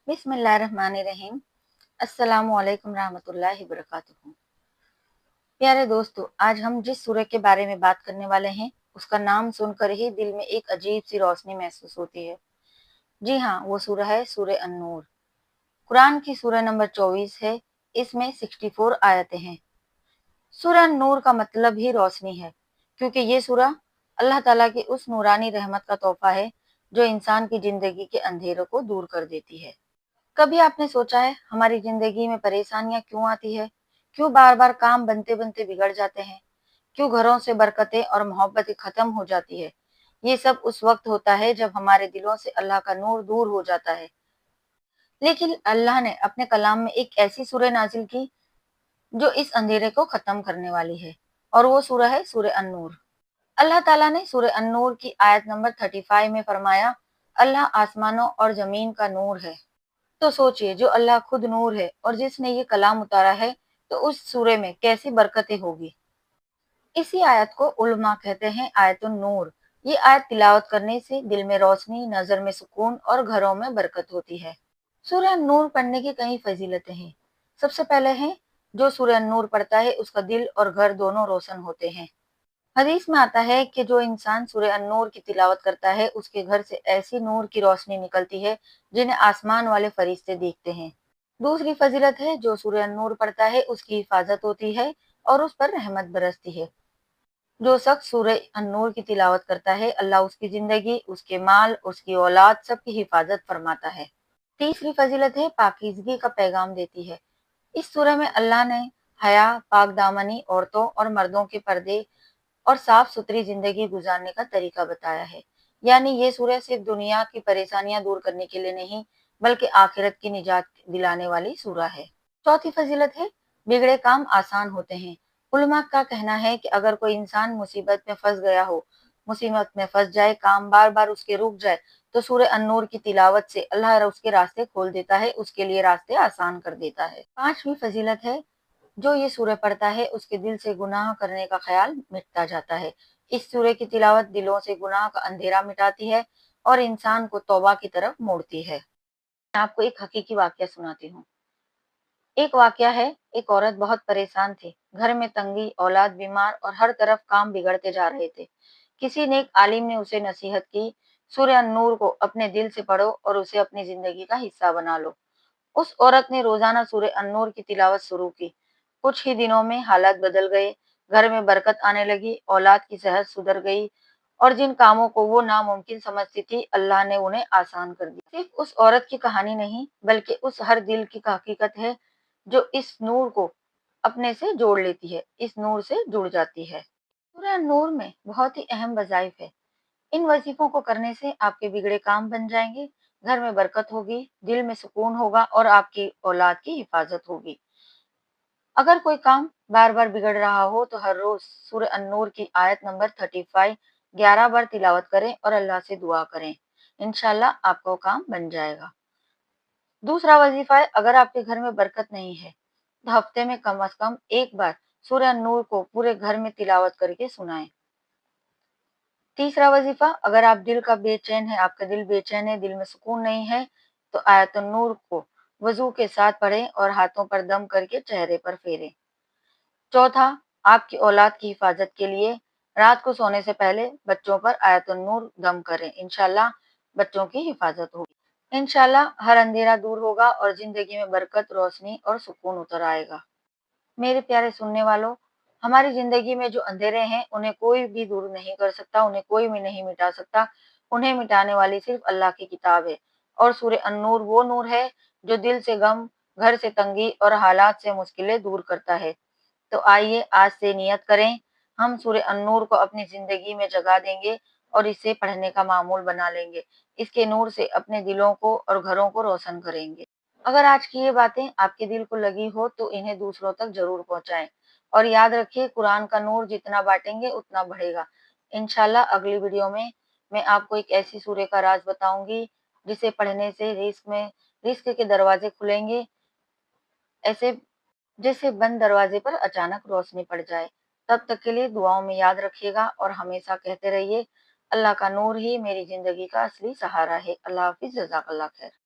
बिस्मिल्लाहिर्रहमानिर्रहीम। अस्सलामुअलैकुम रहमतुल्लाहि वबरकातुहू। प्यारे दोस्तों, आज हम जिस सूरह के बारे में बात करने वाले हैं उसका नाम सुनकर ही दिल में एक अजीब सी रोशनी महसूस होती है। जी हाँ, वो सूरह है सूरह अन-नूर। कुरान की सूरह नंबर 24 है। इसमें 64 आयतें हैं। सूरह अन-नूर का मतलब ही रोशनी है, क्योंकि ये सूरह अल्लाह ताला की उस नूरानी रहमत का तोहफा है जो इंसान की जिंदगी के अंधेरों को दूर कर देती है। कभी आपने सोचा है हमारी जिंदगी में परेशानियां क्यों आती है? क्यों बार बार काम बनते बनते बिगड़ जाते हैं? क्यों घरों से बरकतें और मोहब्बतें खत्म हो जाती है? ये सब उस वक्त होता है जब हमारे दिलों से अल्लाह का नूर दूर हो जाता है। लेकिन अल्लाह ने अपने कलाम में एक ऐसी सूरह नाजिल की जो इस अंधेरे को खत्म करने वाली है, और वो सूरह है सूरह अन-नूर। अल्लाह ताला ने सूरह अन-नूर की आयत नंबर 35 में फरमाया, अल्लाह आसमानों और जमीन का नूर है। तो सोचिए, जो अल्लाह खुद नूर है और जिसने ये कलाम उतारा है, तो उस सूरे में कैसी बरकतें होगी। इसी आयत को उलमा कहते हैं आयतुन नूर। ये आयत तिलावत करने से दिल में रोशनी, नजर में सुकून और घरों में बरकत होती है। सूरह नूर पढ़ने की कई फजीलतें हैं। सबसे पहले है, जो सूरह नूर पढ़ता है उसका दिल और घर दोनों रोशन होते हैं। हदीस में आता है कि जो इंसान सूरह अन-नूर की तिलावत करता है उसके घर से ऐसी नूर की रोशनी निकलती है जिन्हें आसमान वाले फरिश्ते देखते हैं। दूसरी फजीलत है, जो सूरह अन-नूर पढ़ता है उसकी हिफाजत होती है और उस पर रहमत बरसती है। जो शख्स सूरह अन-नूर की तिलावत करता है, अल्लाह उसकी जिंदगी, उसके माल, उसकी औलाद सबकी हिफाजत फरमाता है। तीसरी फजीलत है, पाकीज़गी का पैगाम देती है। इस सूरह में अल्लाह ने हया, पाक दामनी औरतों और मर्दों के पर्दे और साफ सुथरी जिंदगी गुजारने का तरीका बताया है। यानी ये सूरह सिर्फ दुनिया की परेशानियां दूर करने के लिए नहीं, बल्कि आखिरत की निजात दिलाने वाली सूरह है। चौथी फजीलत है, बिगड़े काम आसान होते हैं। उलमा का कहना है कि अगर कोई इंसान मुसीबत में फंस गया हो, मुसीबत में फंस जाए, काम बार बार उसके रुक जाए, तो सूरह अन-नूर की तिलावत से अल्लाह उसके रास्ते खोल देता है, उसके लिए रास्ते आसान कर देता है। पांचवी फजीलत है, जो ये सूरह पढ़ता है उसके दिल से गुनाह करने का ख्याल मिटता जाता है। इस सूरह की तिलावत दिलों से गुनाह का अंधेरा मिटाती है और इंसान को तौबा की तरफ मोड़ती है। मैं आपको एक हकीकी वाकया सुनाती हूँ। एक वाकया है, एक औरत बहुत परेशान थी। घर में तंगी, औलाद बीमार और हर तरफ काम बिगड़ते जा रहे थे। किसी नेक आलिम ने उसे नसीहत की, सूरह अन-नूर को अपने दिल से पढ़ो और उसे अपनी जिंदगी का हिस्सा बना लो। उस औरत ने रोजाना सूरह अन-नूर की तिलावत शुरू की। कुछ ही दिनों में हालात बदल गए। घर में बरकत आने लगी, औलाद की सेहत सुधर गई और जिन कामों को वो नामुमकिन समझती थी, अल्लाह ने उन्हें आसान कर दिया। सिर्फ उस औरत की कहानी नहीं, बल्कि उस हर दिल की हकीकत है जो इस नूर को अपने से जोड़ लेती है, इस नूर से जुड़ जाती है। सूरह नूर में बहुत ही अहम वज़ाइफ है। इन वजीफों को करने से आपके बिगड़े काम बन जाएंगे, घर में बरकत होगी, दिल में सुकून होगा और आपकी औलाद की हिफाजत होगी। अगर कोई काम बार बार बिगड़ रहा हो तो हर रोज सूरह अन-नूर की आयत नंबर 35 11 बार तिलावत करें और अल्लाह से दुआ करें। इंशाल्लाह आपका काम बन जाएगा। दूसरा वजीफा है, अगर आपके घर में बरकत नहीं है तो हफ्ते में कम से कम एक बार सूरह अन-नूर को पूरे घर में तिलावत करके सुनाएं। तीसरा वजीफा, अगर आप दिल का बेचैन है, आपका दिल बेचैन है, दिल में सुकून नहीं है, तो आयतुन नूर को वजू के साथ पढ़ें और हाथों पर दम करके चेहरे पर फेरें। चौथा, आपकी औलाद की हिफाजत के लिए रात को सोने से पहले बच्चों पर आयतुन नूर दम करें। इंशाल्लाह बच्चों की हिफाजत होगी। इंशाल्लाह हर अंधेरा दूर होगा और जिंदगी में बरकत, रोशनी और सुकून उतर आएगा। मेरे प्यारे सुनने वालों, हमारी जिंदगी में जो अंधेरे हैं उन्हें कोई भी दूर नहीं कर सकता, उन्हें कोई भी नहीं मिटा सकता। उन्हें मिटाने वाली सिर्फ अल्लाह की किताब है। और सूरह अन-नूर वो नूर है जो दिल से गम, घर से तंगी और हालात से मुश्किलें दूर करता है। तो आइए आज से नियत करें, हम सूरह अन-नूर को अपनी जिंदगी में जगह देंगे और इसे पढ़ने का मामूल बना लेंगे। इसके नूर से अपने दिलों को और घरों को रोशन करेंगे। अगर आज की ये बातें आपके दिल को लगी हो तो इन्हें दूसरों तक जरूर पहुंचाएं। और याद रखिए, कुरान का नूर जितना बांटेंगे उतना बढ़ेगा। इंशाल्लाह अगली वीडियो में मैं आपको एक ऐसी सूरह का राज बताऊंगी जिसे पढ़ने से रिस्क के दरवाजे खुलेंगे, ऐसे जैसे बंद दरवाजे पर अचानक रोशनी पड़ जाए। तब तक के लिए दुआओं में याद रखिएगा और हमेशा कहते रहिए, अल्लाह का नूर ही मेरी जिंदगी का असली सहारा है। अल्लाह हाफिज, जज़ाकल्लाह खैर।